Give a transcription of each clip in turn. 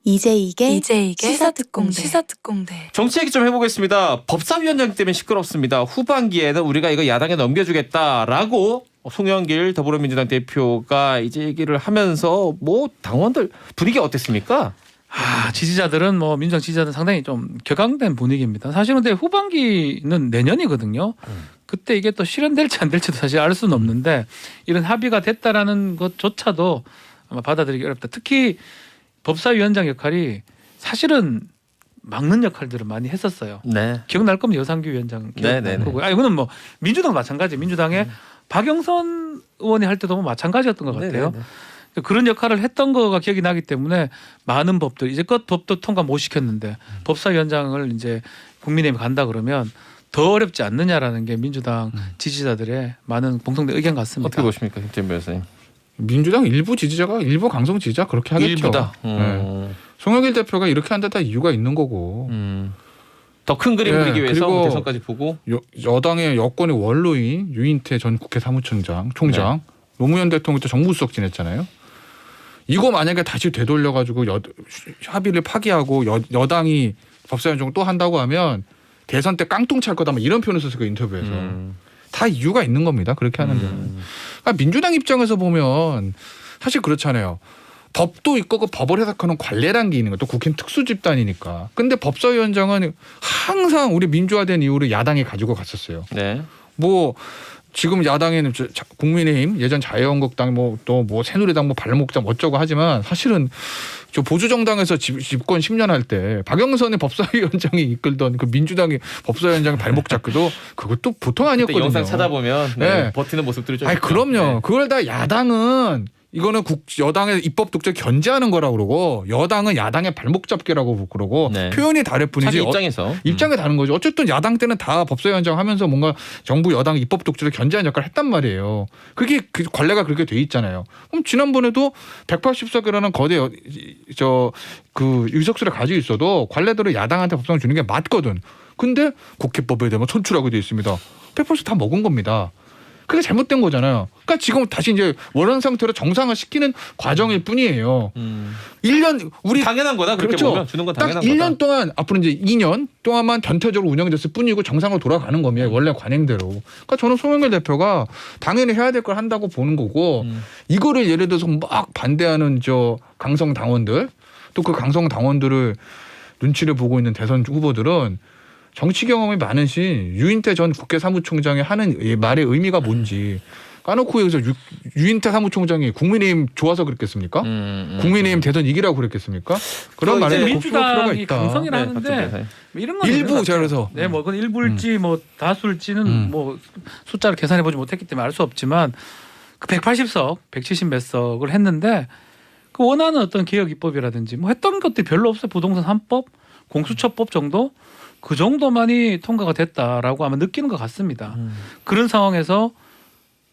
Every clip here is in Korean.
이재익의 시사특공대. 정치 얘기 좀 해보겠습니다. 법사위원장 때문에 시끄럽습니다. 후반기에는 우리가 이거 야당에 넘겨주겠다라고 송영길 더불어민주당 대표가 이제 얘기를 하면서 뭐 당원들 분위기 어땠습니까? 지지자들은 민주당 지지자들은 상당히 좀 격앙된 분위기입니다. 사실은 근데 후반기는 내년이거든요. 그때 이게 또 실현될지 안 될지도 사실 알 수는 없는데 이런 합의가 됐다라는 것조차도 아마 받아들이기 어렵다. 특히 법사위원장 역할이 사실은 막는 역할들을 많이 했었어요. 네. 기억날 겁니다. 여상규 위원장 네네네. 기억나고. 이거는 민주당 마찬가지. 민주당의 박영선 의원이 할 때도 마찬가지였던 것 같아요. 네네네. 그런 역할을 했던 거가 기억이 나기 때문에 많은 법들 이제껏 법도 통과 못 시켰는데 법사위원장을 이제 국민의힘이 간다 그러면 더 어렵지 않느냐라는 게 민주당 지지자들의 많은 공통된 의견 같습니다. 어떻게 보십니까, 김재민 변호사님? 민주당 일부 지지자가 일부 강성 지지자 그렇게 하겠죠. 일부다. 네. 송영길 대표가 이렇게 한다 다 이유가 있는 거고. 더 큰 그림 그리기 위해서 그리고 대선까지 보고. 여당의 여권의 원로인 유인태 전 국회 사무총장, 총장, 노무현 대통령 때 정무수석 지냈잖아요. 이거 만약에 다시 되돌려가지고 합의를 파기하고 여당이 법사위원장 또 한다고 하면 대선 때 깡통 찰 거다 이런 표현을 썼어요. 그 인터뷰에서. 다 이유가 있는 겁니다. 그렇게 하는 데는. 그러니까 민주당 입장에서 보면 사실 그렇잖아요. 법도 있고 그 법을 해석하는 관례란 게 있는 거예요. 또 국회는 특수 집단이니까. 근데 법사위원장은 항상 우리 민주화된 이후로 야당이 가지고 갔었어요. 네. 지금 야당에는 국민의힘, 예전 자유한국당, 또 새누리당, 발목장 어쩌고 하지만 사실은 저 보수 정당에서 집권 10년 할 때 박영선의 법사위원장이 이끌던 그 민주당의 법사위원장 발목 잡기도 그것도 보통 아니었거든요. 영상 찾아보면 버티는 모습들이 좀. 그럼요. 네. 그걸 다 야당은 이거는 여당의 입법 독재 견제하는 거라고 그러고 여당은 야당의 발목 잡기라고 그러고 표현이 다를 뿐이지. 자기 입장에서. 입장이 다른 거죠. 어쨌든 야당 때는 다 법사위원장 하면서 뭔가 정부 여당 입법 독재를 견제하는 역할을 했단 말이에요. 그게 그 관례가 그렇게 돼 있잖아요. 그럼 지난번에도 180석이라는 거대 의석수를 가지고 있어도 관례대로 야당한테 법사위원 주는 게 맞거든. 근데 국회법에 대한 선출하고 돼 있습니다. 180석 다 먹은 겁니다. 그게 잘못된 거잖아요. 그러니까 지금 다시 이제 원런 상태로 정상화 시키는 과정일 뿐이에요. 1년 우리 당연한 거다. 그렇게 그렇죠. 보면 주는 건 딱 당연한 1년 거다. 동안 앞으로 이제 2년 동안만 전체적으로 운영됐을 뿐이고 정상으로 돌아가는 겁니다. 원래 관행대로. 그러니까 저는 송영길 대표가 당연히 해야 될 걸 한다고 보는 거고 이거를 예를 들어서 막 반대하는 강성 당원들 또 그 강성 당원들을 눈치를 보고 있는 대선 후보들은 정치 경험이 많으신 유인태 전 국회 사무총장이 하는 말의 의미가 뭔지 까놓고 여기서 유인태 사무총장이 국민의힘 좋아서 그랬겠습니까? 국민의힘 대선 이기라고 그랬겠습니까? 그런 말을 꼭 필요가 민주당이 있다. 강성이라 하는데 이런 건 일부 그래서 그건 일부일지 다수일지는 숫자를 계산해 보지 못했기 때문에 알 수 없지만 그 180석, 170 몇 석을 했는데 그 원하는 어떤 개혁 입법이라든지 했던 것들이 별로 없어요. 부동산 3법, 공수처법 정도 그 정도만이 통과가 됐다라고 아마 느끼는 것 같습니다. 그런 상황에서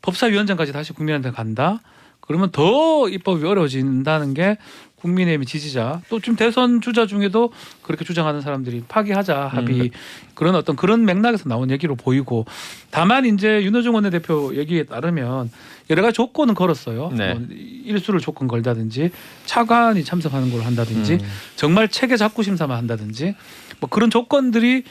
법사위원장까지 다시 국민한테 간다. 그러면 더 입법이 어려워진다는 게 국민의힘 지지자 또 지금 대선 주자 중에도 그렇게 주장하는 사람들이 파기하자 합의 그런 맥락에서 나온 얘기로 보이고 다만 이제 윤호중 원내대표 얘기에 따르면 여러 가지 조건은 걸었어요. 일수를 조건 걸다든지 차관이 참석하는 걸 한다든지 정말 체계 작구 심사만 한다든지 그런 조건들이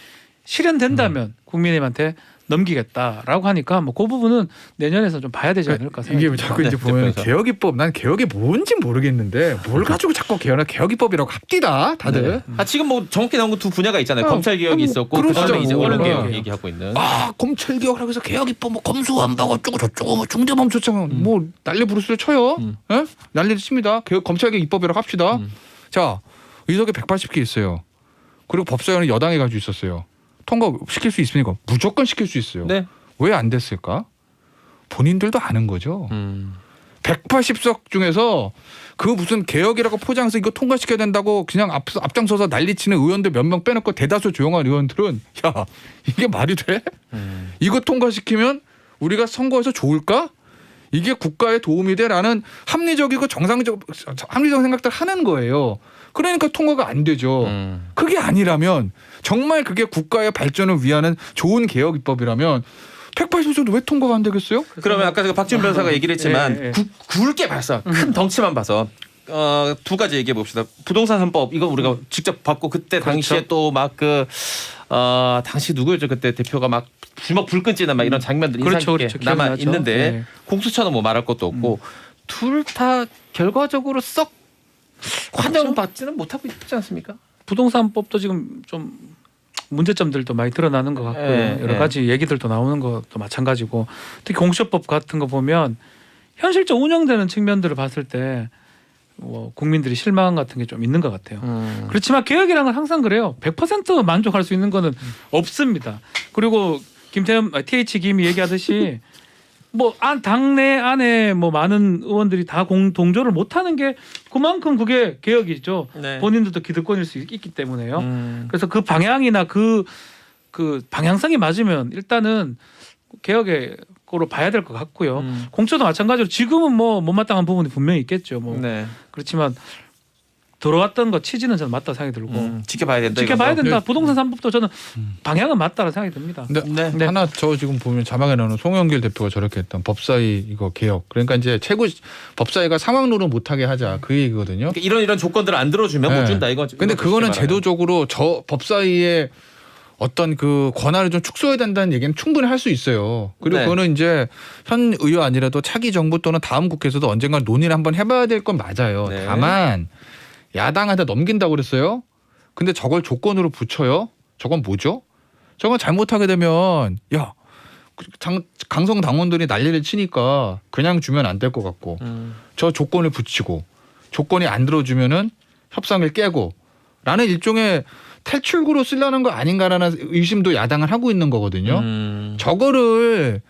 실현된다면 국민의힘한테 넘기겠다라고 하니까 그 부분은 내년에서 좀 봐야 되지 않을까 생각합니다. 이게 자꾸 이제 보면 개혁 입법 난 개혁이 뭔지 모르겠는데 뭘 가지고 자꾸 개혁 입법이라고 합디다 다들. 지금 정확히 나온 거 두 분야가 있잖아요. 검찰 개혁이 있었고 그다음에 이제 언론 개혁 얘기하고 있는. 검찰 개혁이라고 해서 개혁 입법 검수완박 어쩌고 저쩌고 중대범 조정 난리 부르스를 쳐요. 난리를 칩니다. 검찰 개혁 입법이라고 합시다. 자 의석이 180개 있어요. 그리고 법사위원은 여당이 가지고 있었어요. 통과 시킬 수 있으니까 무조건 시킬 수 있어요. 왜 안 됐을까? 본인들도 아는 거죠. 180석 중에서 그 무슨 개혁이라고 포장해서 이거 통과시켜야 된다고 그냥 앞장서서 난리치는 의원들 몇 명 빼놓고 대다수 조용한 의원들은 야 이게 말이 돼? 이거 통과시키면 우리가 선거에서 좋을까? 이게 국가에 도움이 돼라는 합리적이고 합리적 생각들 하는 거예요. 그러니까 통과가 안 되죠. 그게 아니라면 정말 그게 국가의 발전을 위하는 좋은 개혁 입법이라면 180석도 왜 통과가 안 되겠어요? 그러면 아까 박지훈 변호사가 얘기를 했지만 굵게 봐서 큰 덩치만 봐서 두 가지 얘기해 봅시다. 부동산 3법 이거 우리가 직접 받고 그때 그렇죠. 당시에 또 막 당시 누구였죠? 그때 대표가 막 주먹 불 끈지는 막 이런 장면들 인상 그렇죠, 깊게 그렇죠. 남아 기억나죠. 있는데 네. 공수처는 뭐 말할 것도 없고 둘 다 결과적으로 썩 환영을 받지는 못하고 있지 않습니까? 부동산법도 지금 좀 문제점들도 많이 드러나는 것 같고요. 예, 여러 예. 가지 얘기들도 나오는 것도 마찬가지고 특히 공수처법 같은 거 보면 현실적 운영되는 측면들을 봤을 때 뭐 국민들이 실망 같은 게 좀 있는 것 같아요. 그렇지만 개혁이라는 건 항상 그래요. 100% 만족할 수 있는 거는 없습니다. 그리고 TH 김이 얘기하듯이 뭐 당내 안에 뭐 많은 의원들이 다 동조를 못하는 게 그만큼 그게 개혁이죠. 네. 본인들도 기득권일 수 있기 때문에요. 그래서 그 방향이나 그 방향성이 맞으면 일단은 개혁의 거로 봐야 될 것 같고요. 공처도 마찬가지로 지금은 뭐 못마땅한 부분이 분명히 있겠죠. 뭐 네. 그렇지만 들어왔던 거 취지는 저는 맞다 생각이 들고 지켜봐야 된다. 지켜봐야 이거죠? 된다. 네. 부동산 3법도 저는 방향은 맞다라는 생각이 듭니다. 근데 네. 하나 저 지금 보면 자막에 나오는 송영길 대표가 저렇게 했던 법사위 이거 개혁. 그러니까 이제 최고 법사위가 상황론을 못하게 하자 그 얘기거든요. 그러니까 이런 조건들을 안 들어주면 못 네. 준다 이거. 근데 이거 그거는 쉽게 말하면. 제도적으로 저 법사위의 어떤 그 권한을 좀 축소해야 된다는 얘기는 충분히 할 수 있어요. 그리고 네. 그거는 이제 현 의회 아니라도 차기 정부 또는 다음 국회에서도 언젠가 논의를 한번 해봐야 될 건 맞아요. 네. 다만 야당한테 넘긴다고 그랬어요. 근데 저걸 조건으로 붙여요. 저건 뭐죠? 저건 잘못하게 되면 강성 당원들이 난리를 치니까 그냥 주면 안 될 것 같고 저 조건을 붙이고 조건이 안 들어주면은 협상을 깨고 라는 일종의 탈출구로 쓰려는 거 아닌가라는 의심도 야당은 하고 있는 거거든요. 저거를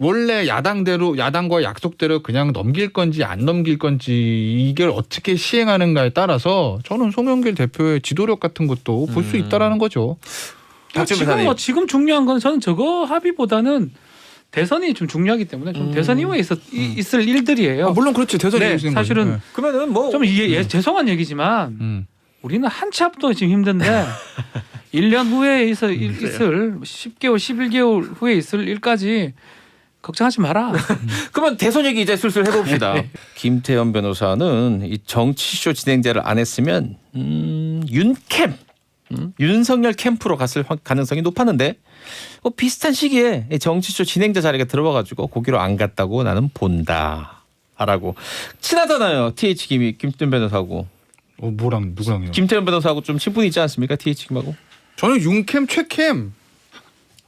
원래 야당과의 약속대로 그냥 넘길 건지 안 넘길 건지 이걸 어떻게 시행하는가에 따라서 저는 송영길 대표의 지도력 같은 것도 볼 수 있다라는 거죠. 박준 지금 변호사님. 지금 중요한 건 저는 저거 합의보다는 대선이 좀 중요하기 때문에 좀 대선 이후에 있을 일들이에요. 물론 그렇지 대선이 네, 있는 사실은 거죠. 네. 그러면은 뭐 좀 이게 죄송한 얘기지만 우리는 한 치 앞도 지금 힘든데 1년 후에 있을 10개월, 11개월 후에 있을 일까지 걱정하지 마라. 그러면 대선 얘기 이제 슬슬 해봅시다. 김태현 변호사는 이 정치쇼 진행자를 안 했으면 윤캠 윤석열 캠프로 갔을 가능성이 높았는데 비슷한 시기에 이 정치쇼 진행자 자리가 들어와가지고 거기로 안 갔다고 나는 본다라고. 친하잖아요. TH 김이 김태현 변호사하고. 뭐랑 누구랑요? 김태현 변호사하고 좀 친분이 있지 않습니까? TH 김하고. 저는 윤캠, 최캠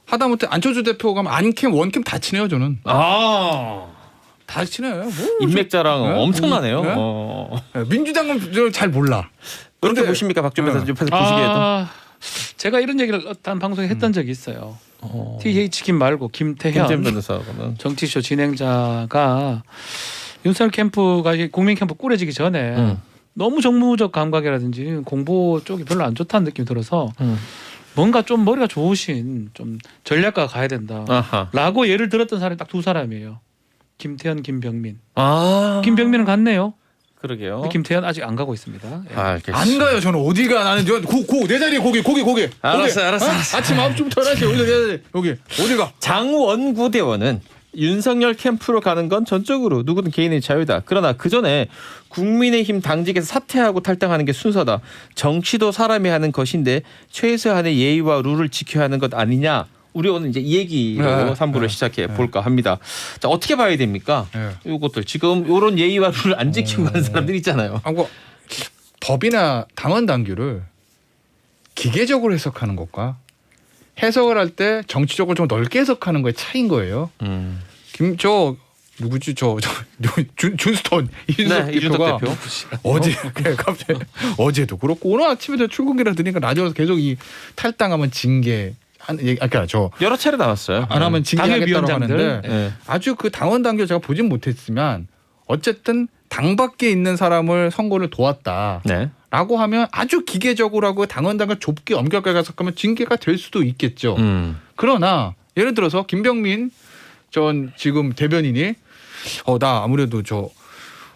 하다못해 안철수 대표 가면 안캠, 원캠 다 친해요 저는. 다 친해요. 뭐 인맥자랑 네? 엄청나네요. 네? 민주당은 저잘 몰라. 그렇게 근데- 보십니까? 박준 변호사 옆에서 보시기에도. 제가 이런 얘기를 어떤 방송에 했던 적이 있어요. TH 김 말고 김태현 김태현 변호사는. 정치쇼 진행자가 윤석열 캠프가 이게 국민 캠프 꾸려지기 전에 너무 정무적 감각이라든지 공보 쪽이 별로 안 좋다는 느낌이 들어서 뭔가 좀 머리가 좋으신 좀 전략가가 가야 된다. 아하. 라고 예를 들었던 사람이 딱 두 사람이에요. 김태현, 김병민. 아. 김병민은 갔네요. 그러게요. 김태현 아직 안 가고 있습니다. 예. 알겠습니다. 안 가요 저는 어디가 나는 내 자리에 고기. 알았어. 아침 9시부터 11시 여기 내 자리 여기 어디 가? 장원구 대원은 윤석열 캠프로 가는 건 전적으로 누구든 개인의 자유다. 그러나 그 전에 국민의힘 당직에서 사퇴하고 탈당하는 게 순서다. 정치도 사람이 하는 것인데 최소한의 예의와 룰을 지켜야 하는 것 아니냐. 우리 오늘 이제 이 얘기로 네, 3부를 시작해 볼까 합니다. 자, 어떻게 봐야 됩니까? 네. 이것들 지금 이런 예의와 룰을 안 지키고 가는 사람들 있잖아요. 하고 법이나 당원 당규를 기계적으로 해석하는 것과 해석을 할 때 정치적으로 좀 넓게 해석하는 거의 차이인 거예요. 누구지 준스톤 이준석 네, 이준석 대표가 대표. 어제 갑자기 어제도 그렇고 오늘 아침에도 출근기라 들으니까 라디오에서 계속 이 탈당하면 징계 아까 저 여러 차례 나왔어요. 안 하면 징계하겠다고 당협위원장들. 하는데 네. 아주 그 당원 당규 제가 보진 못했지만 어쨌든 당 밖에 있는 사람을 선거를 도왔다. 네. 라고 하면 아주 기계적으로 하고 당원 당규 좁게 엄격하게 해석하면 징계가 될 수도 있겠죠. 그러나 예를 들어서 김병민 전 지금 대변인이 나 아무래도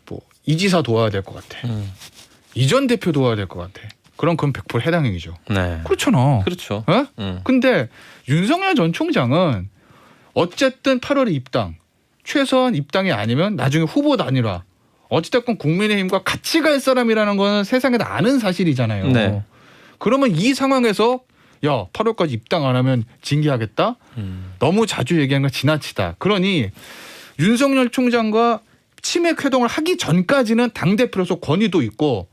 뭐 이지사 도와야 될 것 같아. 이전 대표 도와야 될 것 같아. 그럼 그건 100% 해당 행위죠. 네. 그렇잖아. 그렇죠. 어? 근데 윤석열 전 총장은 어쨌든 8월에 입당. 최소한 입당이 아니면 나중에 후보 단일화. 어찌됐건 국민의힘과 같이 갈 사람이라는 거는 세상에 다 아는 사실이잖아요. 네. 그러면 이 상황에서 야 8월까지 입당 안 하면 징계하겠다? 너무 자주 얘기하는 건 지나치다. 그러니 윤석열 총장과 치맥 회동을 하기 전까지는 당대표로서 권위도 있고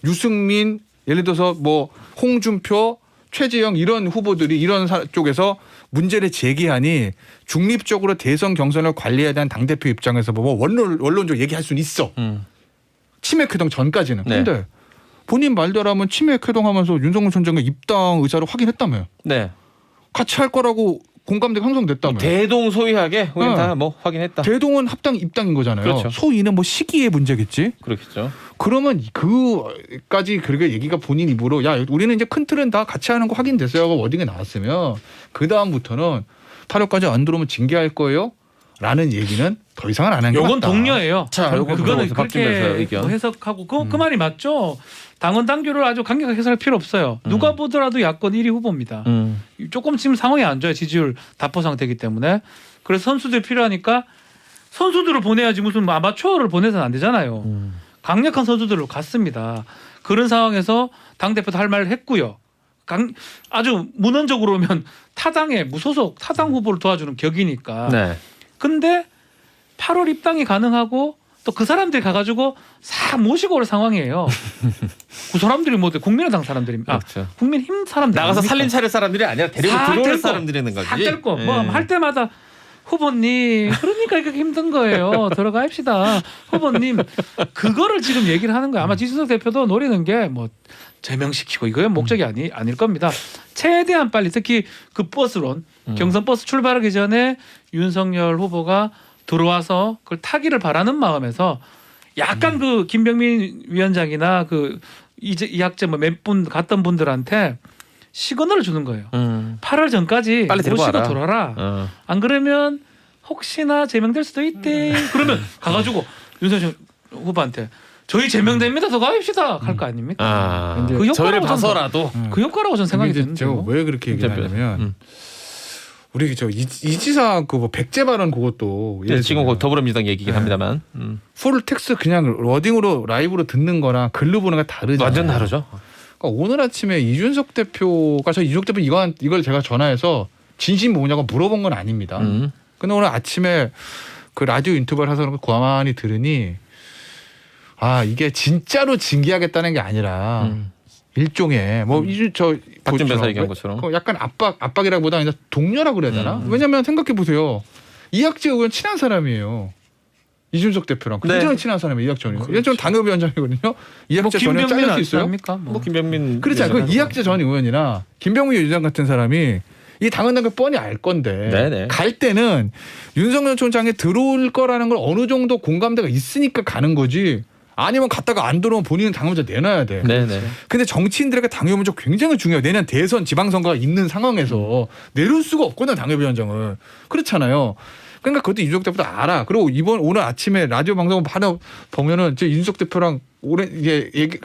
유승민 예를 들어서 뭐 홍준표 최재형 이런 후보들이 이런 쪽에서 문제를 제기하니 중립적으로 대선 경선을 관리해야 되는 당대표 입장에서 보면 원론적으로 얘기할 수는 있어. 치맥 회동 전까지는. 네. 근데 본인 말대로 하면 치맥 회동하면서 윤석열 총장의 입당 의사를 확인했다며요. 네. 같이 할 거라고 공감대가 형성됐다며요. 대동소이하게 우리 네. 다 뭐 확인했다. 대동은 합당 입당인 거잖아요. 그렇죠. 소위는 뭐 시기의 문제겠지. 그렇겠죠. 그러면 그까지 그렇게 얘기가 본인 입으로 야 우리는 이제 큰 틀은 다 같이 하는 거 확인됐어요 하고 워딩이 나왔으면 그 다음부터는 8월까지 안 들어오면 징계할 거예요 라는 얘기는 더 이상은 안 한 게 요건 맞다. 동료예요. 자, 요건 그거는 들어보세요. 박준별 그렇게 의견. 뭐 해석하고 그 말이 맞죠. 당원 당규를 아주 강력하게 해석할 필요 없어요. 누가 보더라도 야권 1위 후보입니다. 조금 지금 상황이 안 좋아요. 지지율 다포 상태이기 때문에. 그래서 선수들이 필요하니까 선수들을 보내야지 무슨 아마추어를 보내서는 안 되잖아요. 강력한 선수들로 갔습니다. 그런 상황에서 당대표도 할 말을 했고요. 아주 문헌적으로 오면 타당의 무소속 타당 후보를 도와주는 격이니까. 네. 근데 8월 입당이 가능하고 또 그 사람들이 가가지고 싹 모시고 올 상황이에요. 그 사람들이 뭐 국민의당 사람들입니다. 그렇죠. 국민힘 사람들 나가서 아닙니까? 살림 차릴 사람들이 아니라 데리고 싹 들어올 데리고, 사람들이는 거지. 싹 데리고 예. 뭐 할 때마다 후보님 그러니까 이렇게 힘든 거예요. 들어가입시다. 후보님 그거를 지금 얘기를 하는 거예요. 아마 지수석 대표도 노리는 게 뭐 제명시키고 이거의 목적이 아닐 겁니다. 최대한 빨리 특히 그 버스론 경선 버스 출발하기 전에 윤석열 후보가 들어와서 그걸 타기를 바라는 마음에서 약간 그 김병민 위원장이나 그 이학재 뭐 몇 분 갔던 분들한테 시그널을 주는 거예요. 8월 전까지 빨리 데리고 모시고 와라. 돌아라. 안 그러면 혹시나 제명될 수도 있대. 그러면 가가지고 윤석열 후보한테 저희 제명됩니다. 더 가입시다. 할 거 아닙니까? 아, 그 효과라고 저희를 저는 봐서라도 그 효과라고 저는 생각이 근데 제가 드는데요. 왜 그렇게 얘기하냐면 우리 저 이지사 그 뭐 백제 발언 그것도 네, 지금 그 더불어민주당 얘기긴 네. 합니다만 풀 텍스트 그냥 워딩으로 라이브로 듣는 거랑 글로 보는 게 다르잖아요. 완전 다르죠. 그러니까 오늘 아침에 이준석 대표가 이준석 대표 이걸 제가 전화해서 진심 뭐냐고 물어본 건 아닙니다. 근데 오늘 아침에 그 라디오 인터뷰를 해서 그런 거 가만히 들으니 아 이게 진짜로 징계하겠다는 게 아니라 일종의 뭐 박준 변호사 얘기한 것처럼. 약간 압박이라기보다 그냥 동료라고 그래야 되나? 왜냐하면 생각해 보세요. 이학재 의원 친한 사람이에요. 이준석 대표랑 네. 굉장히 친한 사람이에요. 이학재 의원. 이학재 당협위원장이거든요. 이학재 전 의원 잘릴 수 있어요? 아닙니까? 뭐 김병민 그렇죠. 그 이학재 전 의원이나 김병민 위원장 같은 사람이 이 당헌 당규 뻔히 알 건데 네네. 갈 때는 윤석열 총장이 들어올 거라는 걸 어느 정도 공감대가 있으니까 가는 거지. 아니면 갔다가 안 들어오면 본인은 당헌 문제 내놔야 돼. 네네. 근데 정치인들에게 당협 문제 굉장히 중요해요. 내년 대선 지방선거가 있는 상황에서 내릴 수가 없거든 당협위원장을. 그렇잖아요. 그러니까 그것도 이준석 대표도 알아. 그리고 오늘 아침에 라디오 방송 하나 보면은 제 이준석 대표랑 오래 이게 얘기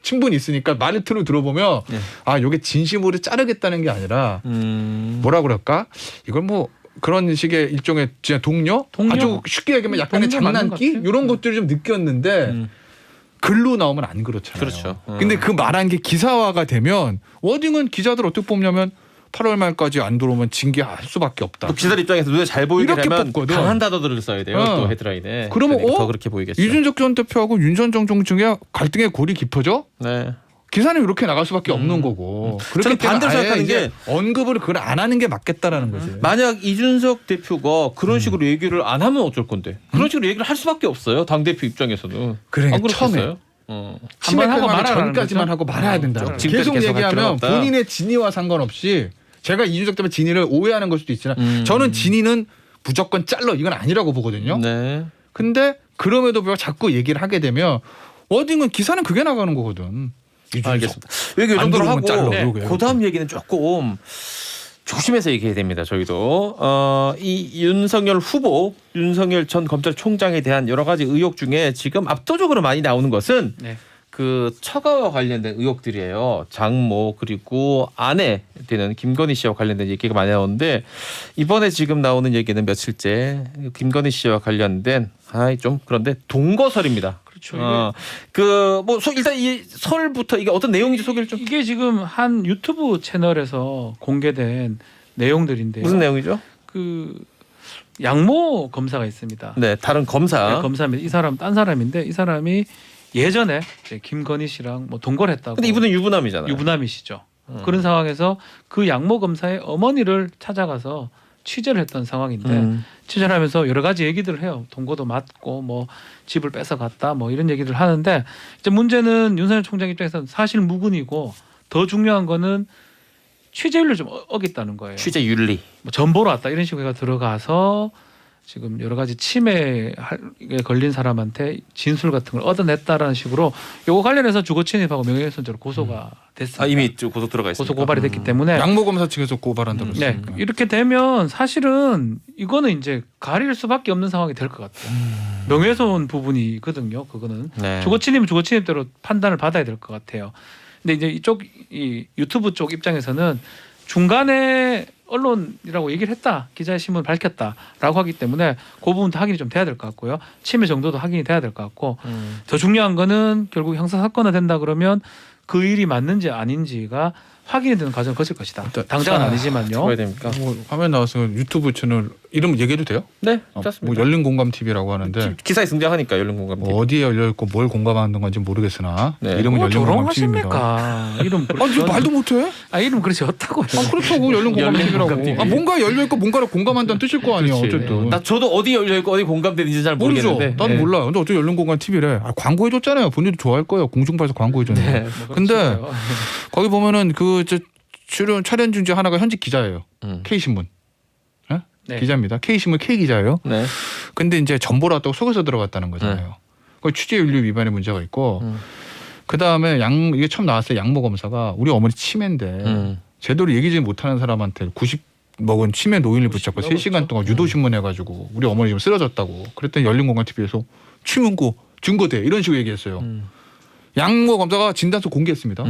친분이 있으니까 말을 들어보면 네. 아 이게 진심으로 자르겠다는 게 아니라 뭐라 그럴까? 이걸 뭐 그런 식의 일종의 진짜 동료? 아주 쉽게 얘기하면 약간의 동료 맞는 장난기 것 같아요. 이런 것들을 좀 느꼈는데 글로 나오면 안 그렇잖아요. 그렇죠. 근데 그 말한 게 기사화가 되면 워딩은 기자들 어떻게 뽑냐면 8월 말까지 안 들어오면 징계할 수밖에 없다. 또 기자들 입장에서 눈에 잘 보이게 이렇게 되면 뽑거든. 강한 단어들을 써야 돼요. 어. 또 헤드라인에. 그러면 더 그렇게 보이겠죠. 이준석 전 대표하고 윤 전 정종 중에 갈등의 골이 깊어져? 네. 기사는 이렇게 나갈 수밖에 없는 거고. 저는 반대로 아예 생각하는 이제 언급을 그걸 안 하는 게 맞겠다라는 거지. 만약 이준석 대표가 그런 식으로 얘기를 안 하면 어쩔 건데. 그런 식으로 얘기를 할 수밖에 없어요. 당 대표 입장에서는. 그러니까 안 처음에 그렇겠어요? 치맥 하고 하고 말하라는 전까지만 거죠? 하고 말아야 된다고. 지금까지 계속 계속 할 필요는 얘기하면 없다. 본인의 진위와 상관없이 제가 이준석 대표 진위를 오해하는 걸 수도 있지만 저는 진위는 무조건 잘라 이건 아니라고 보거든요. 네. 근데 그럼에도 불구하고 자꾸 얘기를 하게 되면 워딩은 기사는 그게 나가는 거거든. 이준석. 알겠습니다. 여기 이 안 정도로 들어오면 하고 잘라, 네. 그러게. 그다음 얘기는 조금 조심해서 얘기해야 됩니다. 저희도 이 윤석열 후보, 윤석열 전 검찰총장에 대한 여러 가지 의혹 중에 지금 압도적으로 많이 나오는 것은 네. 그 처가와 관련된 의혹들이에요. 장모 그리고 아내 되는 김건희 씨와 관련된 얘기가 많이 나오는데 이번에 지금 나오는 얘기는 며칠째 김건희 씨와 관련된 좀 그런데 동거설입니다. 그렇죠. 그뭐 일단 이 설부터 이게 어떤 내용인지 소개를 좀. 이게 지금 한 유튜브 채널에서 공개된 내용들인데요. 무슨 내용이죠? 그 양모 검사가 있습니다. 네, 다른 검사. 네, 검사입니다. 이 사람 딴 사람인데 이 사람이 예전에 이제 김건희 씨랑 뭐 동거를 했다고. 근데 이분은 유부남이잖아요. 유부남이시죠. 그런 상황에서 그 양모 검사의 어머니를 찾아가서 취재를 했던 상황인데 취재를 하면서 여러 가지 얘기들을 해요. 동거도 맞고 뭐 집을 뺏어갔다 뭐 이런 얘기를 하는데 이제 문제는 윤석열 총장 입장에서는 사실 무근이고 더 중요한 거는 취재율을 좀 어겼다는 거예요. 취재 윤리. 뭐 전보로 왔다 이런 식으로 들어가서 지금 여러 가지 치매에 걸린 사람한테 진술 같은 걸 얻어냈다라는 식으로 요거 관련해서 주거 침입하고 명예훼손죄로 고소가 됐습니다. 이미 고소 들어가 있습니다. 고소 고발이 됐기 때문에 양모 검사 측에서 고발한다고 네, 했으니까. 이렇게 되면 사실은 이거는 이제 가릴 수밖에 없는 상황이 될 것 같아요. 명예훼손 부분이거든요. 그거는 네. 주거 침입은 주거 침입대로 판단을 받아야 될 것 같아요. 근데 이제 이쪽 이 유튜브 쪽 입장에서는 중간에 언론이라고 얘기를 했다. 기자의 신문 밝혔다라고 하기 때문에 그 부분도 확인이 좀 돼야 될 것 같고요. 침해 정도도 확인이 돼야 될 것 같고 더 중요한 거는 결국 형사 사건화 된다 그러면 그 일이 맞는지 아닌지가 확인이 되는 과정을 거칠 것이다. 당장은 아니지만요. 뭐야 됩니까? 뭐 화면 나와서 유튜브 채널 이름 얘기해도 돼요? 네, 뭐 좋습니다. 열린 공감 TV라고 하는데 기사에 등장하니까 열린 공감. 뭐 어디에 열려 있고 뭘 공감하는 건지 모르겠으나 네. 이름은 열린 공감 TV입니다. 조롱하십니까? 이름 아니 저 말도 못해? 이름 그렇지 어다고요. 그렇다고 열린 공감 열린 TV라고. 공감 TV. 뭔가 열려 있고 뭔가를 공감한다는 뜻일 거 아니에요. 그렇지. 어쨌든. 나 저도 어디 열려 있고 어디 공감되는지 잘 모르죠. 모르겠는데. 나도 네. 몰라. 근데 어째 열린 공간 TV래. 광고해줬잖아요. 본인도 좋아할 거예요. 공중파에서 광고해줬는데. 네. 뭐 근데 거기 보면은 출연 촬영 중에 하나가 현직 기자예요. K 신문. 네. 기자입니다. K 신문 K 기자예요. 네. 근데 이제 전보로 왔다고 속여서 들어갔다는 거잖아요. 그 취재윤리 위반의 문제가 있고. 그 다음에 이게 처음 나왔어요. 양모 검사가 우리 어머니 치매인데 제대로 얘기지 못하는 사람한테 90 먹은 치매 노인을 붙잡고 3시간 동안 유도신문 해가지고 우리 어머니 지금 쓰러졌다고. 그랬더니 열린공간 TV에서 치문고 증거돼 이런 식으로 얘기했어요. 양모 검사가 진단서 공개했습니다.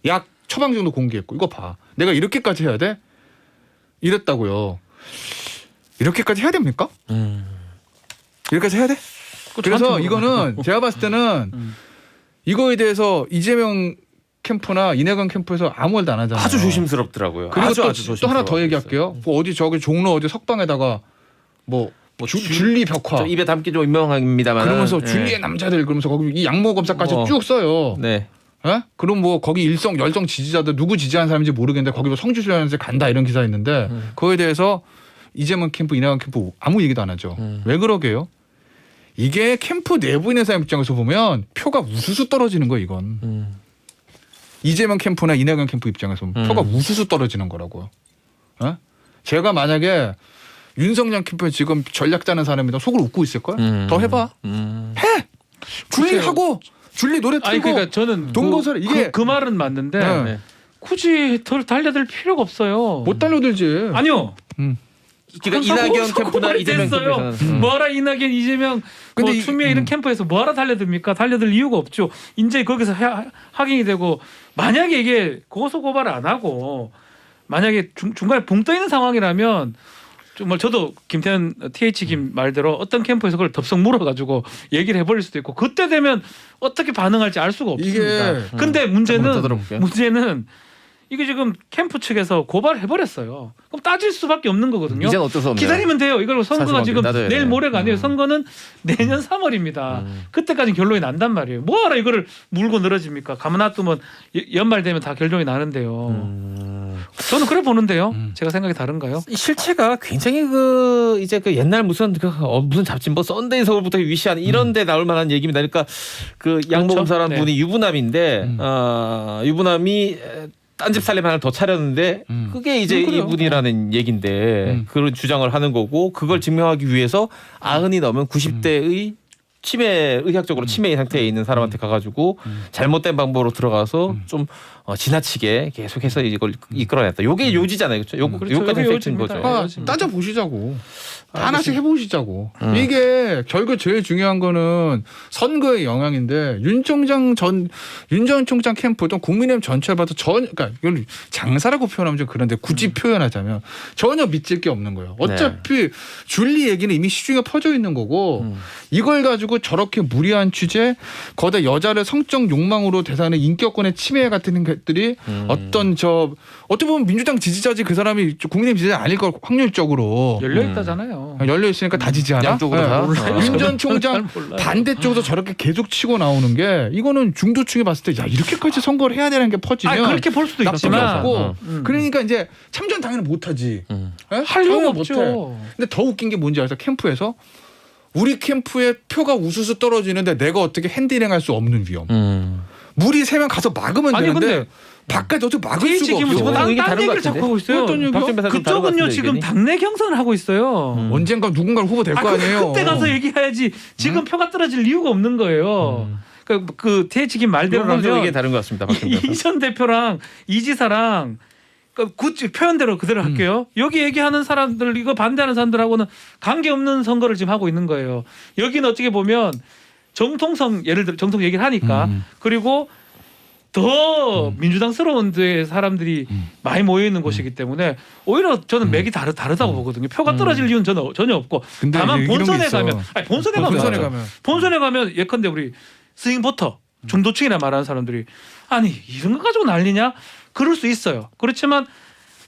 약 처방전도 공개했고 이거 봐. 내가 이렇게까지 해야 돼? 이랬다고요. 이렇게까지 해야 됩니까? 이렇게까지 해야 돼? 그래서 이거는 제가 봤을 때는 이거에 대해서 이재명 캠프나 이낙연 캠프에서 아무 말도 안 하잖아요. 아주 조심스럽더라고요. 그리고 아주 또, 아주 또 하나 더 조심스러워. 얘기할게요. 뭐 어디 저기 종로 어디 석방에다가 뭐 줄리 벽화 좀 입에 담기 좀 유명합니다만. 그러면서 줄리의 남자들 그러면서 거기 이 양모 검사까지 쭉 써요. 네. 예? 그럼 뭐 거기 열성 지지자들 누구 지지하는 사람인지 모르겠는데 거기 뭐 성지순례하는데 간다 이런 기사 있는데 그거에 대해서 이재명 캠프 이낙연 캠프 아무 얘기도 안 하죠. 왜 그러게요? 이게 캠프 내부에 있는 사람 입장에서 보면 표가 우수수 떨어지는 거예요. 이건. 이재명 캠프나 이낙연 캠프 입장에서 보면 표가 우수수 떨어지는 거라고요. 예? 제가 만약에 윤석열 캠프에 지금 전략 짜는 사람이다 속을 웃고 있을걸? 더 해봐. 해! 줄리하고 줄리 노래 틀고 아니 그러니까 저는 동거설 이게 그 말은 맞는데 네. 굳이 덜 달려들 필요가 없어요. 못 달려들지. 아니요. 그러니까 이낙연 캠프나 이재명 캠프에서는 뭐하라 이낙연 이재명 근데 뭐 추미애 이런 캠프에서 뭐하라 달려듭니까? 달려들 이유가 없죠. 이제 거기서 확인이 되고 만약에 이게 고소 고발을 안 하고 만약에 중간에 붕 떠 있는 상황이라면 정말 저도 김태현 TH 김 말대로 어떤 캠프에서 그걸 덥석 물어가지고 얘기를 해버릴 수도 있고 그때 되면 어떻게 반응할지 알 수가 없습니다. 이게 근데 한번 더 문제는 들어볼게요. 이게 지금 캠프 측에서 고발해버렸어요. 그럼 따질 수밖에 없는 거거든요. 이제는 어쩔 수 없네요. 기다리면 돼요. 이걸 선거가 사실 지금 나도 내일 모레가 아니에요. 선거는 내년 3월입니다. 그때까지 결론이 난단 말이에요. 뭐하러 이거를 물고 늘어집니까? 가만 놔두면 연말 되면 다 결론이 나는데요. 저는 그래 보는데요. 제가 생각이 다른가요? 이 실체가 굉장히 이제 옛날 무슨 잡지 뭐 썬데이 서울부터 위시한 이런데 나올 만한 얘기입니다. 그러니까 그 양모 그렇죠? 검사라는 네. 분이 유부남인데 유부남이 딴집 살림 하나를 더 차렸는데 그게 이제 그래요. 이분이라는 얘긴데 그런 주장을 하는 거고 그걸 증명하기 위해서 90이 넘은 90대의 치매 의학적으로 치매 상태에 있는 사람한테 가가지고 잘못된 방법으로 들어가서 좀 지나치게 계속해서 이걸 이끌어냈다. 요게 요지잖아요, 그렇죠? 그렇죠. 요까지 요게 팩트인 요지입니다. 거죠. 따져 보시자고. 하나씩 해보시자고. 이게 결국 제일 중요한 거는 선거의 영향인데 윤 전 총장 캠프도 국민의힘 전체를 봐도 그러니까 이걸 장사라고 표현하면 좀 그런데 굳이 표현하자면 전혀 믿을 게 없는 거예요. 어차피 줄리 얘기는 이미 시중에 퍼져 있는 거고 이걸 가지고 그리고 저렇게 무리한 취재, 거기다 여자를 성적 욕망으로 대상하는 인격권의 침해 같은 것들이 어떻게 보면 민주당 지지자지 그 사람이 국민의힘 지지자 아닐 걸 확률적으로 열려 있다잖아요. 열려 있으니까 다 지지하나? 양쪽으로 다? 윤 전 총장 잘 몰라요. 반대쪽에서 저렇게 계속 치고 나오는 게 이거는 중도층이 봤을 때 야 이렇게까지 선거를 해야 되는 게 퍼지면 그렇게 볼 수도 나쁘지 있지만 않고 그러니까 이제 참전 당연히 못하지. 예? 할 이유가 당연히 없죠. 못해. 근데 더 웃긴 게 뭔지 알아요? 캠프에서 우리 캠프에 표가 우수수 떨어지는데 내가 어떻게 핸들링할 수 없는 위험. 무리 세면 가서 막으면 아니, 되는데 근데 바깥에 어떻게 막을 수가 TH김은 없어. 지금 딴 의견이 다른 것 얘기를 자꾸 같은데? 하고 있어요. 어떤 얘기요? 박준 변호사 좀 다른 것 그쪽은요 같은데, 지금 의견이? 당내 경선을 하고 있어요. 언젠가 누군가 후보 될 거 아니에요. 그때 가서 얘기해야지. 지금 표가 떨어질 이유가 없는 거예요. 그 TH김 이게 말대로라면 다른 것 같습니다. 박준 변호사. 이전 대표랑 이 지사랑 굳이 표현대로 그대로 할게요. 여기 얘기하는 사람들 이거 반대하는 사람들하고는 관계없는 선거를 지금 하고 있는 거예요. 여기는 어떻게 보면 정통성 예를 들어 정통 얘기를 하니까 그리고 더 민주당스러운 데 사람들이 많이 모여 있는 곳이기 때문에 오히려 저는 맥이 다르다고 보거든요. 표가 떨어질 이유는 전혀 없고 근데 다만 이제 이런 게 본선에 있어. 가면 본선에 가면 예컨대 우리 스윙보터 중도층이라 말하는 사람들이 아니 이런 거 가지고 난리냐? 그럴 수 있어요. 그렇지만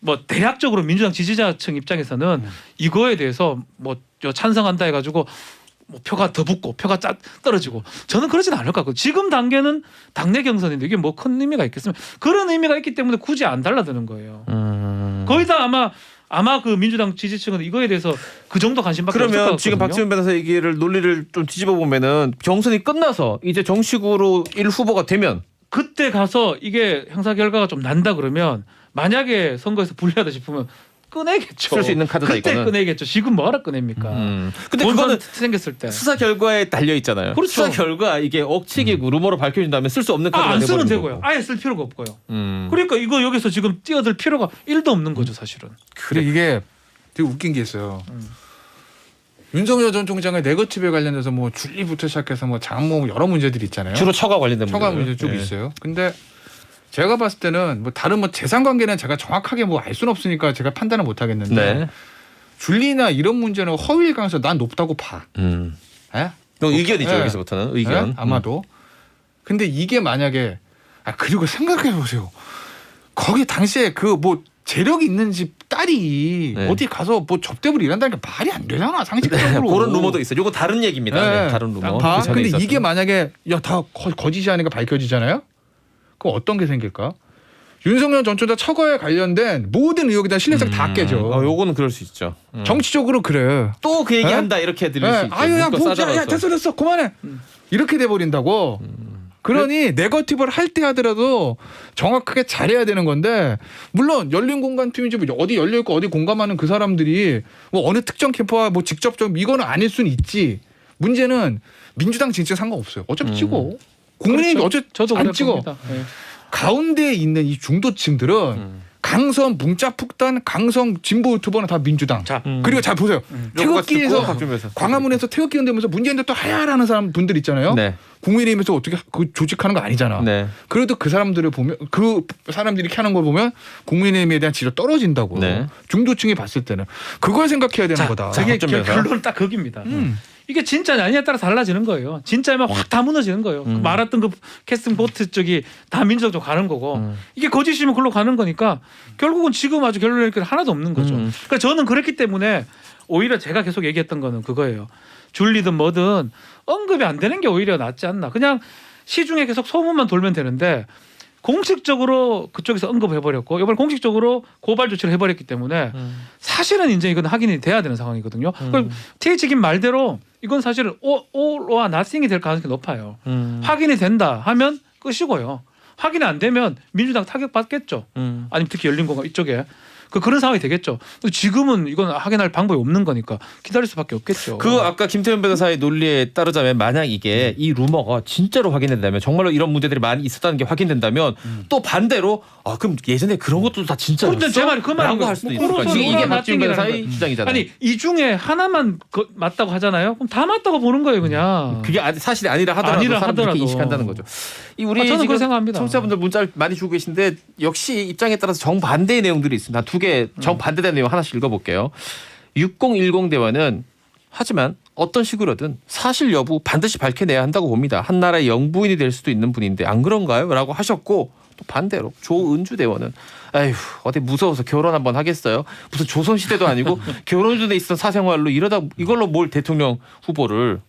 뭐 대략적으로 민주당 지지자층 입장에서는 이거에 대해서 뭐 찬성한다 해가지고 뭐 표가 더 붙고 표가 떨어지고 저는 그러진 않을 것 같고 지금 단계는 당내 경선인데 이게 뭐 큰 의미가 있겠습니까? 그런 의미가 있기 때문에 굳이 안 달라드는 거예요. 거의 다 아마 그 민주당 지지층은 이거에 대해서 그 정도 관심밖에 없을 것 그러면 같거든요. 지금 박지원 변호사 얘기를 논리를 좀 뒤집어 보면은 경선이 끝나서 이제 정식으로 1후보가 되면 그때 가서 이게 형사 결과가 좀 난다 그러면 만약에 선거에서 불리하다 싶으면 꺼내겠죠. 쓸 수 있는 카드다, 그때 이거는. 꺼내겠죠. 지금 뭐하러 꺼냅니까? 근데 본선 그거는 생겼을 때. 수사 결과에 달려 있잖아요. 그렇죠. 수사 결과 이게 억측이고 루머로 밝혀진다면 쓸 수 없는 카드가 안 쓰면 돼버리는 되고요. 거고. 아예 쓸 필요가 없고요. 음. 그러니까 이거 여기서 지금 뛰어들 필요가 1도 없는 거죠, 사실은. 그래 이게 되게 웃긴 게 있어요. 윤석열 전 총장의 네거티브에 관련해서 뭐 줄리부터 시작해서 뭐 장모 여러 문제들이 있잖아요. 주로 처가 관련된 처가 문제들. 문제 쭉 예. 있어요. 근데 제가 봤을 때는 뭐 다른 뭐 재산 관계는 제가 정확하게 뭐 알 수는 없으니까 제가 판단을 못 하겠는데 네. 줄리나 이런 문제는 허위일 가능성이 난 높다고 봐. 예? 의견이죠, 예. 여기서부터는 의견. 예? 아마도. 근데 이게 만약에 그리고 생각해 보세요. 거기 당시에 그 뭐 재력이 있는 집 딸이 네. 어디 가서 뭐 접대부를 일한다는 게 말이 안 되잖아 상식적으로. 그런 루머도 있어요. 요거 다른 얘기입니다. 네. 네, 다른 루머. 봐. 그 전에 근데 있었어요. 이게 만약에 다 거짓이 아닌가 밝혀지잖아요. 그럼 어떤 게 생길까? 윤석열 전 총장 처거에 관련된 모든 의혹이 다 신뢰성 다 깨져. 요거는 그럴 수 있죠. 정치적으로 그래. 또 그 얘기한다 이렇게 들릴 수 있죠. 아유 야 문과 뭐, 야 싸잡아서. 됐어 그만해. 이렇게 돼 버린다고. 그러니 네거티브를 할 때 하더라도 정확하게 잘해야 되는 건데 물론 열린 공간 팀이지 뭐 어디 열려 있고 어디 공감하는 그 사람들이 뭐 어느 특정 캠프와 뭐 직접적 이거는 아닐 수는 있지. 문제는 민주당 진짜 상관없어요. 어차피 찍어. 국민의힘이 그렇죠. 어차피 저도 안 그럴 찍어. 겁니다. 네. 가운데에 있는 이 중도층들은 강성 문자폭탄 강성 진보 유튜버는 다 민주당. 자, 그리고 잘 보세요. 태극기에서 광화문에서 태극기 흔들면서 문재인 대통령 하야라는 사람 분들 있잖아요. 네. 국민의힘에서 어떻게 그 조직하는 거 아니잖아. 네. 그래도 그 사람들을 보면 그 사람들이 이렇게 하는 걸 보면 국민의힘에 대한 지지가 떨어진다고. 네. 중도층이 봤을 때는 그걸 생각해야 되는 거다. 저게 박준 변호사. 결론은 딱 거기입니다. 이게 진짜냐 아니냐에 따라 달라지는 거예요. 진짜면 확 다 무너지는 거예요. 그 말했던 그 캐스팅 보트 쪽이 다 민주적으로 가는 거고 이게 거짓이면 글로 가는 거니까 결국은 지금 아주 결론을 낼 게 하나도 없는 거죠. 그러니까 저는 그랬기 때문에 오히려 제가 계속 얘기했던 거는 그거예요. 줄리든 뭐든 언급이 안 되는 게 오히려 낫지 않나. 그냥 시중에 계속 소문만 돌면 되는데 공식적으로 그쪽에서 언급해버렸고 이번 공식적으로 고발 조치를 해버렸기 때문에 사실은 이제 이건 확인이 돼야 되는 상황이거든요. TH김 말대로 이건 사실은 all와 nothing이 될 가능성이 높아요. 확인이 된다 하면 끝이고요. 확인이 안 되면 민주당 타격받겠죠. 아니면 특히 열린공감 이쪽에. 그런 상황이 되겠죠. 근데 지금은 이건 확인할 방법이 없는 거니까 기다릴 수밖에 없겠죠. 그 아까 김태현 변호사의 논리에 따르자면 만약 이게 이 루머가 진짜로 확인된다면 정말로 이런 문제들이 많이 있었다는 게 확인된다면 또 반대로 그럼 예전에 그런 것도 다 진짜였어? 근데 제 말이 그 말인 라고 거예요. 할 수도 뭐 있을 거 그래서 이게 뭐라 박지원 변호사의 나띵이라는 주장이잖아요. 아니 이 중에 하나만 맞다고 하잖아요. 그럼 다 맞다고 보는 거예요, 그냥. 그게 사실이 아니라 하더라도 사람들이 그렇게 인식한다는 거죠. 우리 저는 지금 그렇게 생각합니다. 청취자분들 문자를 많이 주고 계신데 역시 입장에 따라서 정반대의 내용들이 있습니다. 두 개 정반대된 내용 하나씩 읽어볼게요. 6010 대화는 하지만 어떤 식으로든 사실 여부 반드시 밝혀내야 한다고 봅니다. 한 나라의 영부인이 될 수도 있는 분인데 안 그런가요? 라고 하셨고 또 반대로 조은주 대원은 에휴 어디 무서워서 결혼 한번 하겠어요? 무슨 조선시대도 아니고 결혼 전에 있었던 사생활로 이러다 이걸로 뭘 대통령 후보를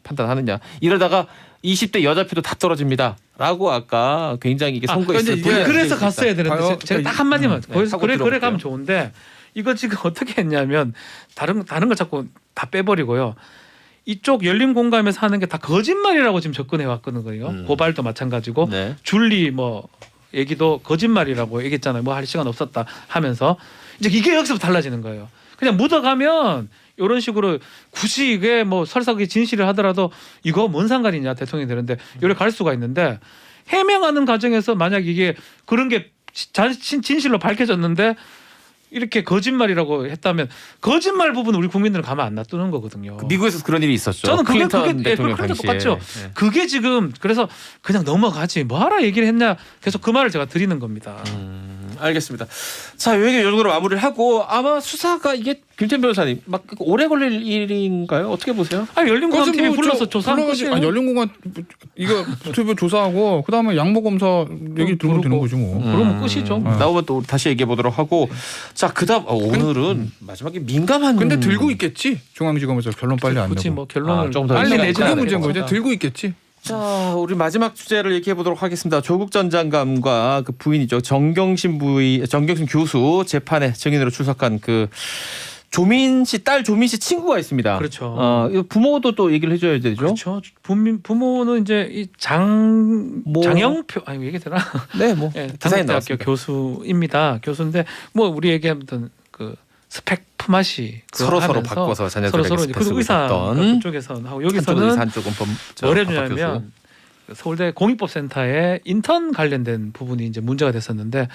판단하느냐. 이러다가 20대 여자표도 다 떨어집니다. 라고 아까 굉장히 이게 선거에서 그래서 갔어야 되는데 제가 딱 한마디만 그래 가면 좋 좋은데 이거 지금 어떻게 했냐면 다른 거 자꾸 다 빼버리고요. 이쪽 열린 공감에서 하는 게 다 거짓말이라고 지금 접근해 왔거든요. 고발도 마찬가지고 네. 줄리 뭐 얘기도 거짓말이라고 얘기했잖아요. 뭐 할 시간 없었다 하면서 이제 이게 여기서 달라지는 거예요. 그냥 묻어가면 이런 식으로 굳이 이게 뭐 설사 그게 진실을 하더라도 이거 뭔 상관이냐 대통령이 되는데 이렇게 갈 수가 있는데 해명하는 과정에서 만약 이게 그런 게 진실로 밝혀졌는데 이렇게 거짓말이라고 했다면 거짓말 부분 우리 국민들은 가만 안 놔두는 거거든요. 미국에서 그런 일이 있었죠. 저는 그게 대통령 그런 당시에. 똑같죠. 네. 그게 지금 그래서 그냥 넘어가지 뭐하라 얘기를 했냐 계속 그 말을 제가 드리는 겁니다. 알겠습니다. 자, 요 얘기 요 정도로 마무리를 하고 아마 수사가 이게 김태현 변호사님 막 오래 걸릴 일인가요? 어떻게 보세요? 아니 열린공감 TV 불러서 조사한 것이에요. 열린공감 이거 유튜브 조사하고 그다음에 양모 검사 얘기 들으면 되는 거지 뭐. 그러면 끝이죠. 나오면 또 다시 얘기해 보도록 하고 자 그다음 오늘은 마지막에 민감한. 근데 들고 있겠지 중앙지검에서 결론 빨리 안 굳이 내고. 뭐 결론을 좀더 빨리 시간이 내지 그게 않을 문제인 것 거죠. 않을까. 들고 있겠지. 자, 우리 마지막 주제를 얘기해 보도록 하겠습니다. 조국 전 장관과 그 부인이죠. 정경심 교수 재판에 증인으로 출석한 그 조민 씨 딸 조민 씨 친구가 있습니다. 그렇죠. 이거 부모도 또 얘기를 해줘야 되죠. 그렇죠. 부모는 이제 이 장영표 아니 얘기 되나? 네, 뭐 예, 기사에 당국대학교 나왔습니다. 교수입니다. 교수인데 뭐 우리 얘기했던 그 스펙 품앗이 서로 하면서 바꿔서 자녀들에게 서로 스펙 그 쓰고 의사 있었던 그쪽에서 하고 한쪽은 여기서는 의사, 한쪽은 뭘 교수. 해주냐면 서울대 공익법센터에 인턴 관련된 부분이 이제 문제가 됐었는데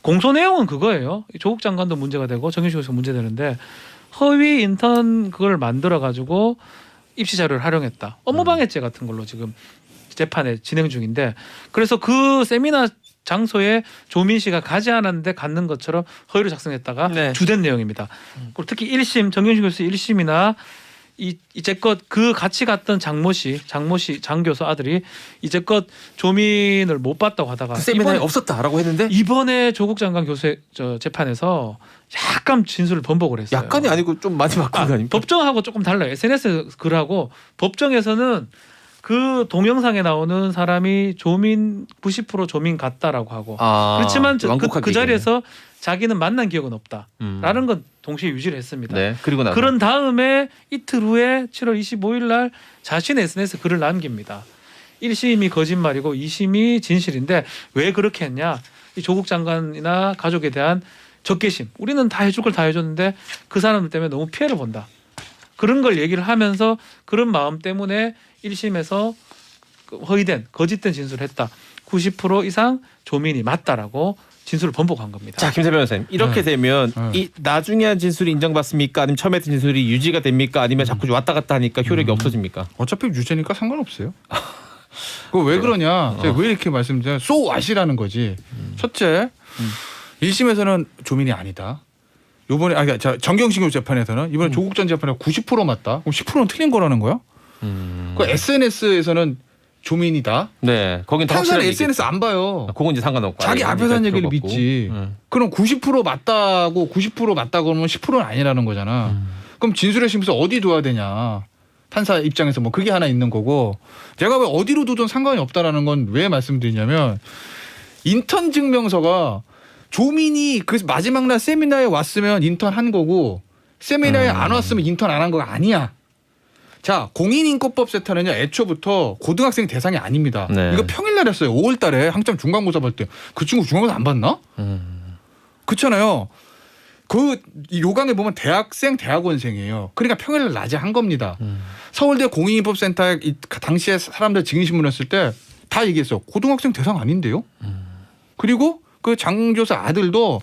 공소 내용은 그거예요. 조국 장관도 문제가 되고 정경심 교수가 문제되는데 허위 인턴 그걸 만들어 가지고 입시 자료를 활용했다. 업무방해죄 같은 걸로 지금 재판에 진행 중인데 그래서 그 세미나 장소에 조민 씨가 가지 않았는데 갔는 것처럼 허위를 작성했다가 네. 주된 내용입니다. 그리고 특히 1심 정경심 교수 1심이나 이제껏 그 같이 갔던 장 교수 아들이 이제껏 조민을 못 봤다고 하다가 그 세미나에 없었다라고 했는데 이번에 조국 장관 교수의 재판에서 약간 진술을 번복을 했어요. 약간이 아니고 좀 많이 바꾼 거 아닙니까? 법정하고 조금 달라요. SNS 글하고 법정에서는 그 동영상에 나오는 사람이 조민 90% 조민 같다라고 하고 그렇지만 그 자리에서 자기는 만난 기억은 없다라는 건 동시에 유지를 했습니다. 네, 그리고 나서 그런 다음에 이틀 후에 7월 25일 날 자신의 SNS 글을 남깁니다. 1심이 거짓말이고 2심이 진실인데 왜 그렇게 했냐? 이 조국 장관이나 가족에 대한 적개심. 우리는 다 해줄 걸 다 해줬는데 그 사람들 때문에 너무 피해를 본다. 그런 걸 얘기를 하면서 그런 마음 때문에 1심에서 허위된 거짓된 진술을 했다. 90% 이상 조민이 맞다라고 진술을 번복한 겁니다. 자, 김세 변호사님. 이렇게 되면 이 나중에 한 진술이 인정받습니까? 아니면 처음에 했던 진술이 유지가 됩니까? 아니면 자꾸 왔다 갔다 하니까 효력이 없어집니까? 어차피 유죄니까 상관없어요. 그거 왜 그러냐? 제가 왜 이렇게 말씀드려요? so what이라는 거지. 첫째, 1심에서는 조민이 아니다. 요번에 정경심 교수 재판에서는 이번에 조국 전 재판에 90% 맞다. 그럼 10%는 틀린 거라는 거야? 그 SNS에서는 조민이다. 네, 거긴 더 판사는 확실하게 SNS 안 봐요. 그건 이제 상관없고 자기 앞에서 한 얘기를 믿지. 그럼 90% 맞다고 90% 맞다 그러면 10%는 아니라는 거잖아. 그럼 진술의 심에서 어디 둬야 되냐. 판사 입장에서 뭐 그게 하나 있는 거고 제가 왜 어디로 두든 상관이 없다라는 건 왜 말씀드리냐면 인턴 증명서가 조민이 그 마지막 날 세미나에 왔으면 인턴 한 거고 세미나에 안 왔으면 인턴 안 한 거가 아니야. 자, 공인인권법센터는요 애초부터 고등학생 대상이 아닙니다. 네. 이거 평일날 했어요. 5월달에 한참 중간고사 볼 때 그 친구 중간고사 안 봤나? 그렇잖아요. 그 요강에 보면 대학원생이에요. 그러니까 평일날 낮에 한 겁니다. 서울대 공인인법센터에 당시에 사람들 증인신문했을 때 다 얘기했어. 고등학생 대상 아닌데요. 그리고 그 장 교사 아들도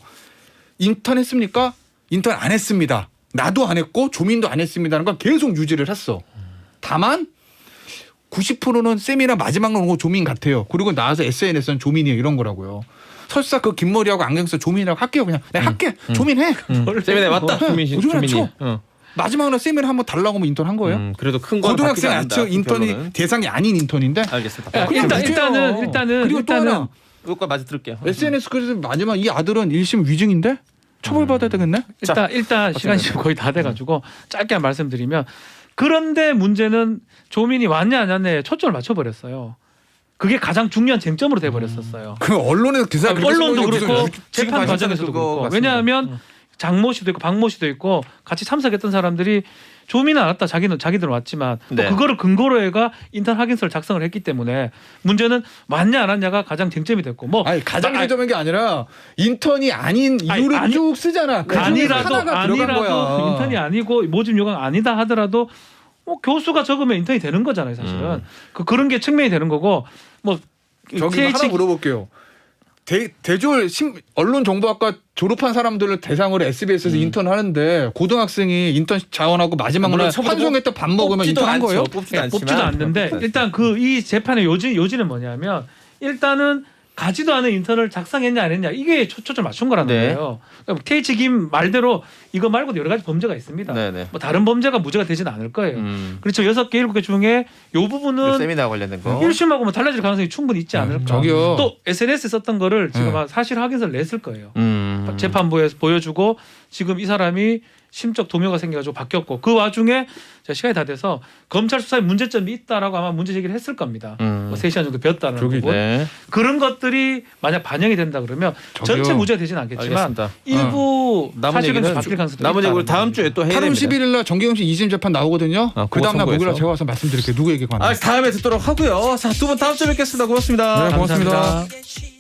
인턴 했습니까? 인턴 안 했습니다. 나도 안 했고 조민도 안 했습니다라는 걸 계속 유지를 했어. 다만 90%는 세미나 마지막으로 온 거 조민 같아요. 그리고 나와서 SNS는 조민이에요. 이런 거라고요. 설사 그 긴 머리하고 안경 써 조민이라고 할게요. 그냥 내가 할게. 조민해. 세미나에 왔다. 조민이. 조민아 쳐. 마지막으로 쌤을 한번 달라고 하면 인턴 한 거예요? 그래도 큰 건 고등학생 아치 인턴이 대상이 아닌 인턴인데. 알겠습니다. 야, 그냥 무죄요. 일단은 그리고 또 하나 이것과 마저 들을게요. SNS 그래서 마지막 이 아들은 1심 위증인데 처벌받아야 되겠네. 일단 시간이 지금 거의 다 돼가지고 짧게 말씀드리면 그런데 문제는 조민이 왔냐 안 왔냐에 초점을 맞춰버렸어요. 그게 가장 중요한 쟁점으로 돼버렸었어요. 그 언론에서 기사 언론도 그렇고 지금 재판 관심은 과정에서도 그거 그렇고 같습니다. 왜냐하면 장모 씨도 있고 박모 씨도 있고 같이 참석했던 사람들이 조민은 안 왔다 자기들은 왔지만 또 네. 그거를 근거로 해가 인턴 확인서를 작성을 했기 때문에 문제는 왔냐 안 왔냐가 가장 쟁점이 됐고 뭐 아니 가장 쟁점인 게 아니라 인턴이 아닌 이유를 아니, 쭉 쓰잖아. 그 중에 아니라도 하나가 들어간 거야. 인턴이 아니고 모집 요강 아니다 하더라도 뭐 교수가 적으면 인턴이 되는 거잖아요 사실은 그런 게 측면이 되는 거고 뭐 저기 하나 물어볼게요. 대졸 언론정보학과 졸업한 사람들을 대상으로 SBS에서 인턴 하는데 고등학생이 인턴 자원하고 마지막으로 물론 처음부터 환송했다 밥 먹으면 인턴 한 거예요? 뽑지도 않는데 일단 그 이 재판의 요지는 뭐냐면 일단은 가지도 않은 인턴을 작성했냐 안 했냐 이게 초점을 맞춘 거라는 네. 거예요. 그러니까 TH 김 말대로 이거 말고도 여러 가지 범죄가 있습니다. 네네. 뭐 다른 범죄가 무죄가 되지는 않을 거예요. 그렇죠. 6개 7개 중에 요 부분은 세미나 관련된 거. 1심하고 뭐 달라질 가능성이 충분히 있지 않을까. 저기요. 또 SNS에 썼던 거를 지금 사실 확인서를 냈을 거예요. 음. 재판부에서 보여주고 지금 이 사람이 심적 동요가 생겨가지고 바뀌었고 그 와중에 제가 시간이 다 돼서 검찰 수사에 문제점이 있다라고 아마 문제 제기를 했을 겁니다. 뭐 3시간 정도 배웠다는 저기, 부분. 네. 그런 것들이 만약 반영이 된다 그러면 저기요. 전체 무죄가 되지는 않겠지만 알겠습니다. 일부 남은 사실은 얘기는 바뀔 가능성이 남은 얘기를 다음 주에 또 해야 8월 됩니다. 11일 날 정경심 씨 2심 재판 나오거든요. 아, 그 다음 날 그거 목요일 날 선고해서. 제가 와서 말씀드릴게요. 누구에게 관한. 다음에 듣도록 하고요. 자, 두 분 다음 주에 뵙겠습니다. 고맙습니다. 네, 고맙습니다. 감사합니다.